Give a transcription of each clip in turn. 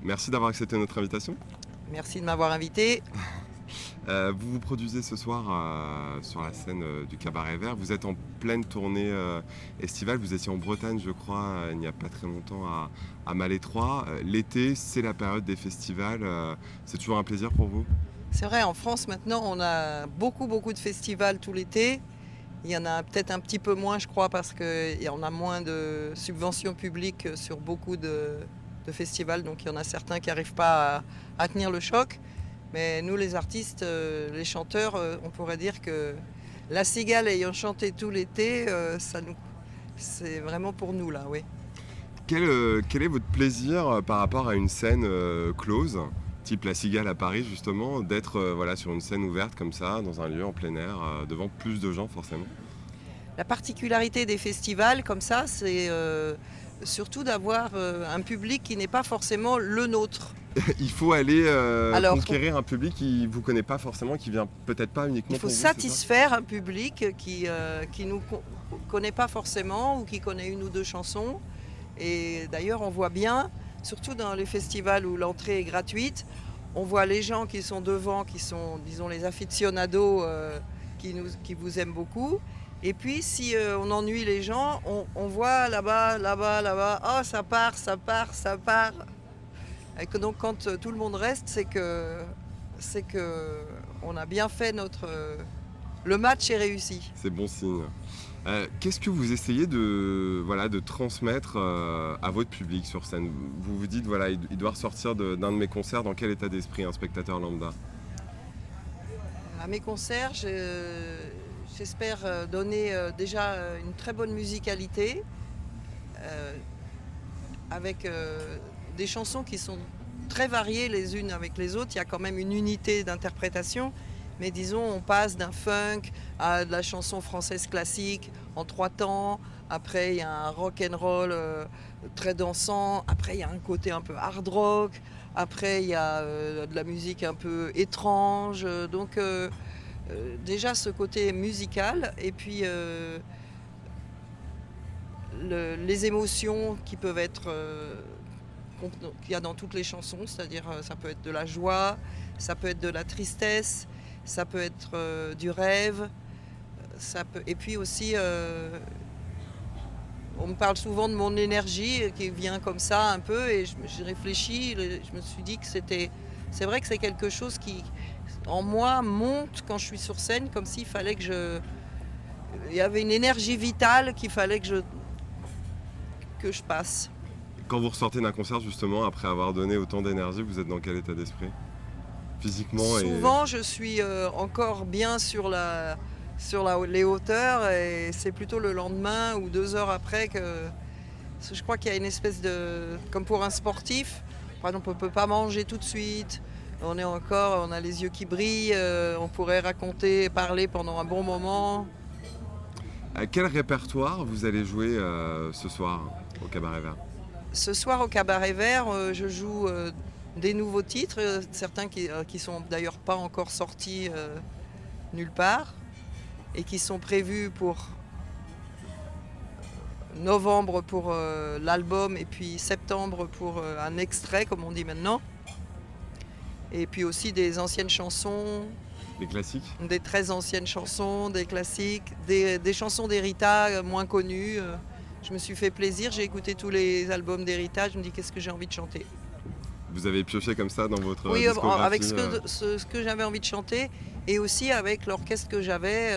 Merci d'avoir accepté notre invitation. Merci de m'avoir invité. Vous vous produisez ce soir sur la scène du Cabaret Vert. Vous êtes en pleine tournée estivale. Vous étiez en Bretagne, je crois, il n'y a pas très longtemps, à Malétroit. L'été, c'est la période des festivals. C'est toujours un plaisir pour vous? C'est vrai, en France maintenant, on a beaucoup de festivals tout l'été. Il y en a peut-être un petit peu moins, je crois, parce qu'on a moins de subventions publiques sur beaucoup de festivals. Donc il y en a certains qui n'arrivent pas à tenir le choc. Mais nous, les artistes, les chanteurs, on pourrait dire que La Cigale ayant chanté tout l'été, c'est vraiment pour nous là, oui. Quel est votre plaisir par rapport à une scène close, type La Cigale à Paris justement, d'être voilà, sur une scène ouverte comme ça, dans un lieu en plein air, devant plus de gens forcément? La particularité des festivals comme ça, c'est surtout d'avoir un public qui n'est pas forcément le nôtre. Il faut aller Alors, conquérir un public qui ne vous connaît pas forcément, qui vient peut-être pas uniquement il faut pour vous, c'est ça? satisfaire un public qui nous connaît pas forcément ou qui connaît une ou deux chansons. Et d'ailleurs, on voit bien, surtout dans les festivals où l'entrée est gratuite, on voit les gens qui sont devant, qui sont, disons, les aficionados qui vous aiment beaucoup. Et puis, si on ennuie les gens, on voit là-bas, oh, ça part. Et que donc, quand tout le monde reste, c'est que on a bien fait le match est réussi. C'est bon signe. Qu'est-ce que vous essayez de, voilà, de transmettre à votre public sur scène? Vous vous dites, voilà, il doit ressortir d'un de mes concerts, dans quel état d'esprit un spectateur lambda? À mes concerts, j'espère donner déjà une très bonne musicalité euh, avec des chansons qui sont très variées les unes avec les autres. Il y a quand même une unité d'interprétation, mais disons on passe d'un funk à de la chanson française classique en 3 temps. Après il y a un rock and roll très dansant. Après il y a un côté un peu hard rock. Après il y a de la musique un peu étrange. Donc déjà ce côté musical et puis les émotions qui peuvent être qu'il y a dans toutes les chansons, c'est-à-dire ça peut être de la joie, ça peut être de la tristesse, ça peut être du rêve, et puis aussi on me parle souvent de mon énergie qui vient comme ça un peu et j'ai réfléchi, je me suis dit que c'est vrai que c'est quelque chose qui en moi monte quand je suis sur scène comme s'il fallait il y avait une énergie vitale qu'il fallait que je passe. Quand vous ressortez d'un concert, justement, après avoir donné autant d'énergie, vous êtes dans quel état d'esprit? Physiquement et... Souvent, je suis encore bien sur les hauteurs et c'est plutôt le lendemain ou 2 heures après que je crois qu'il y a une espèce de... Comme pour un sportif, par exemple, on ne peut pas manger tout de suite, on a les yeux qui brillent, on pourrait raconter, parler pendant un bon moment. Quel répertoire vous allez jouer ce soir au Cabaret Vert? Ce soir au Cabaret Vert, je joue des nouveaux titres, certains qui sont d'ailleurs pas encore sortis nulle part et qui sont prévus pour novembre pour l'album et puis septembre pour un extrait comme on dit maintenant. Et puis aussi des anciennes chansons, Les classiques? des très anciennes chansons, des classiques, des chansons d'Erita moins connues. Je me suis fait plaisir, j'ai écouté tous les albums d'Erita, je me dis qu'est-ce que j'ai envie de chanter. Vous avez pioché comme ça dans votre Oui, discographie avec ce que j'avais envie de chanter et aussi avec l'orchestre que j'avais,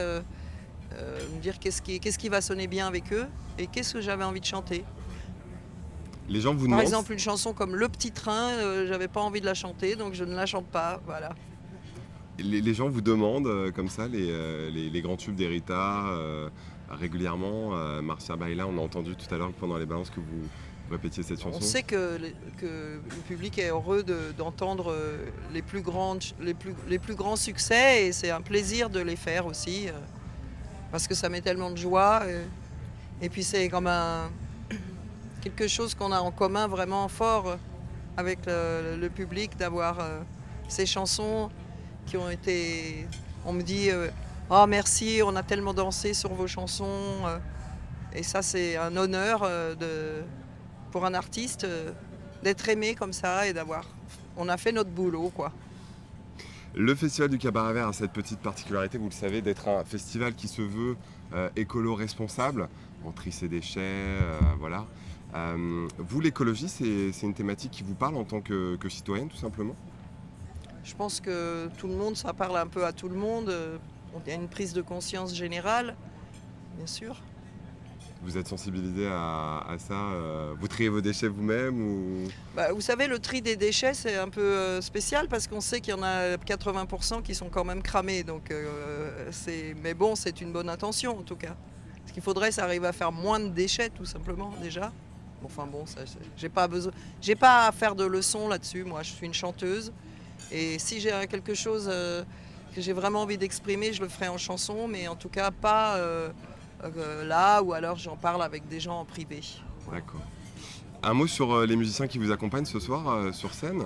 me dire qu'est-ce qui va sonner bien avec eux et qu'est-ce que j'avais envie de chanter. Les gens vous Par demandent... exemple, une chanson comme Le Petit Train, j'avais pas envie de la chanter, donc je ne la chante pas, voilà. Les gens vous demandent comme ça les grands tubes d'Erita régulièrement. Marcia Baila, on a entendu tout à l'heure pendant les balances que vous répétiez cette chanson. On sait que le public est heureux d'entendre les plus grands succès et c'est un plaisir de les faire aussi parce que ça met tellement de joie et puis c'est comme quelque chose qu'on a en commun vraiment fort avec le public d'avoir ces chansons qui ont été... On me dit oh merci, on a tellement dansé sur vos chansons et ça c'est un honneur pour un artiste d'être aimé comme ça et d'avoir... On a fait notre boulot, quoi. Le Festival du Cabaret Vert a cette petite particularité, vous le savez, d'être un festival qui se veut écolo-responsable. On trie ses déchets, voilà. Vous, l'écologie, c'est une thématique qui vous parle en tant que citoyenne, tout simplement? Je pense que tout le monde, ça parle un peu à tout le monde. Il y a une prise de conscience générale, bien sûr. Vous êtes sensibilisé à ça? Vous triez vos déchets vous-même ou... Bah, vous savez, le tri des déchets, c'est un peu spécial parce qu'on sait qu'il y en a 80% qui sont quand même cramés. Donc, mais bon, c'est une bonne intention en tout cas. Ce qu'il faudrait, c'est arriver à faire moins de déchets, tout simplement, déjà. Enfin bon, j'ai pas à faire de leçons là-dessus. Moi, je suis une chanteuse. Et si j'ai quelque chose que j'ai vraiment envie d'exprimer, je le ferai en chanson, mais en tout cas pas là, ou alors j'en parle avec des gens en privé. D'accord. Un mot sur les musiciens qui vous accompagnent ce soir sur scène.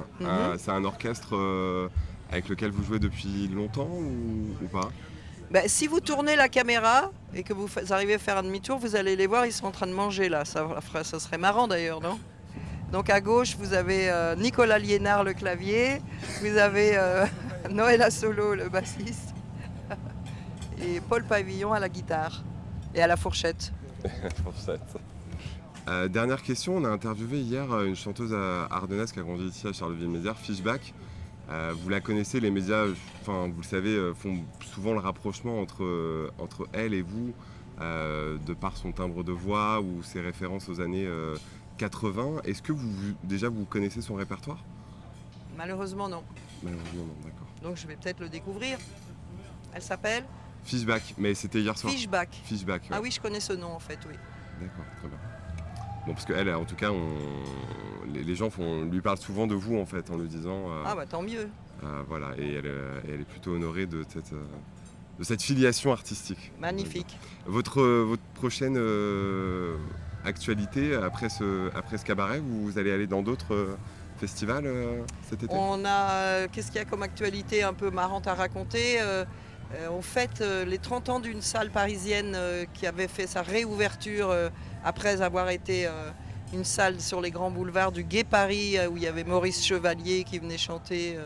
C'est un orchestre avec lequel vous jouez depuis longtemps ou pas? Ben, si vous tournez la caméra et que vous arrivez à faire un demi-tour, vous allez les voir, ils sont en train de manger là. Ça serait marrant d'ailleurs, non? Donc à gauche, vous avez Nicolas Liénard, le clavier, vous avez Noël Assolo, le bassiste, et Paul Pavillon à la guitare et à la fourchette. Dernière question, on a interviewé hier une chanteuse ardennaise qui a grandi ici à Charleville-Mézières, Fishback. Vous la connaissez, les médias, enfin, vous le savez, font souvent le rapprochement entre elle et vous, de par son timbre de voix ou ses références aux années 80. Est-ce que vous connaissez son répertoire? Malheureusement non. Malheureusement non, d'accord. Donc je vais peut-être le découvrir. Elle s'appelle Fishback, mais c'était hier soir. Fishback. Fishback, ouais. Ah oui, je connais ce nom en fait, oui. D'accord, très bien. Bon, parce qu'elle, en tout cas, les gens lui parlent souvent de vous en fait, en lui disant. Ah bah tant mieux. Voilà, et elle est plutôt honorée de cette filiation artistique. Magnifique. Votre prochaine actualité après ce cabaret, vous allez aller dans d'autres festivals cet été? Qu'est-ce qu'il y a comme actualité un peu marrante à raconter? On fête les 30 ans d'une salle parisienne qui avait fait sa réouverture après avoir été une salle sur les grands boulevards du Gai Paris où il y avait Maurice Chevalier qui venait chanter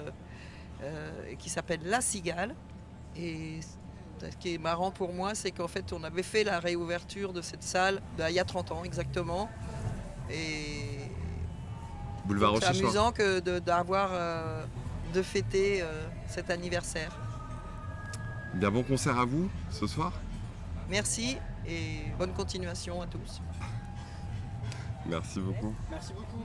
et qui s'appelle La Cigale. Et ce qui est marrant pour moi, c'est qu'en fait on avait fait la réouverture de cette salle il y a 30 ans exactement. Et Boulevard c'est amusant de fêter cet anniversaire. Bien, bon concert à vous ce soir. Merci et bonne continuation à tous. Merci beaucoup. Merci beaucoup.